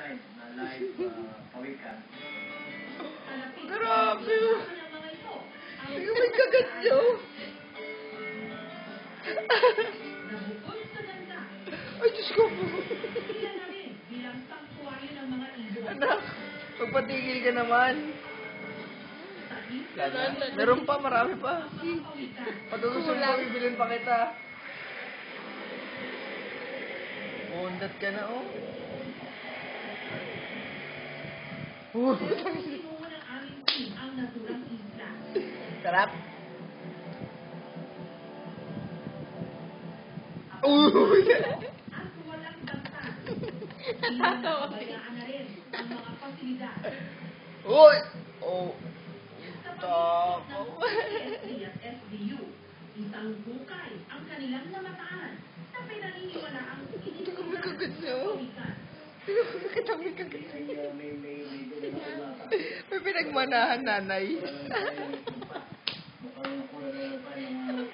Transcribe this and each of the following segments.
online na live pawikan. Grabe. Hindi may kagat nyo. Ay, Diyos ko po. Anak, magpatigil ka naman. Meron pa, marami pa. Patutusin mo, bibilin pa kita. Bundat ka na, oh. Sarap. Natatawa. Uy! Oh. Tako. Isang hukay ang kanilang namataan na pinaniniwala ang Ito ka may kagat niyo. Kita may kagat niyo. May pinagmanahan, nanay.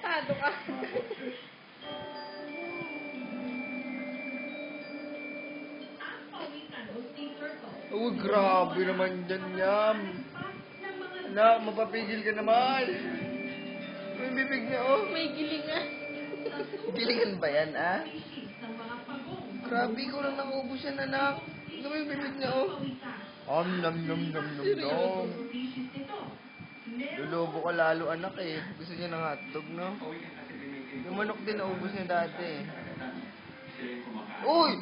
Tado ka. Oh, grabe naman dyan, Yam. Anak, mapapigil ka naman. May bibig niya, oh. May gilingan. Gilingan ba yan, ah? Grabe, ko lang nakaubos yan, anak. Ano may bibig niya, oh. Nom, nom, nom, nom, nom. Lulubo ka lalo, anak, eh. Gusto niya ng hotdog, no? Yung manok din, naubos niya dati, eh. Uy!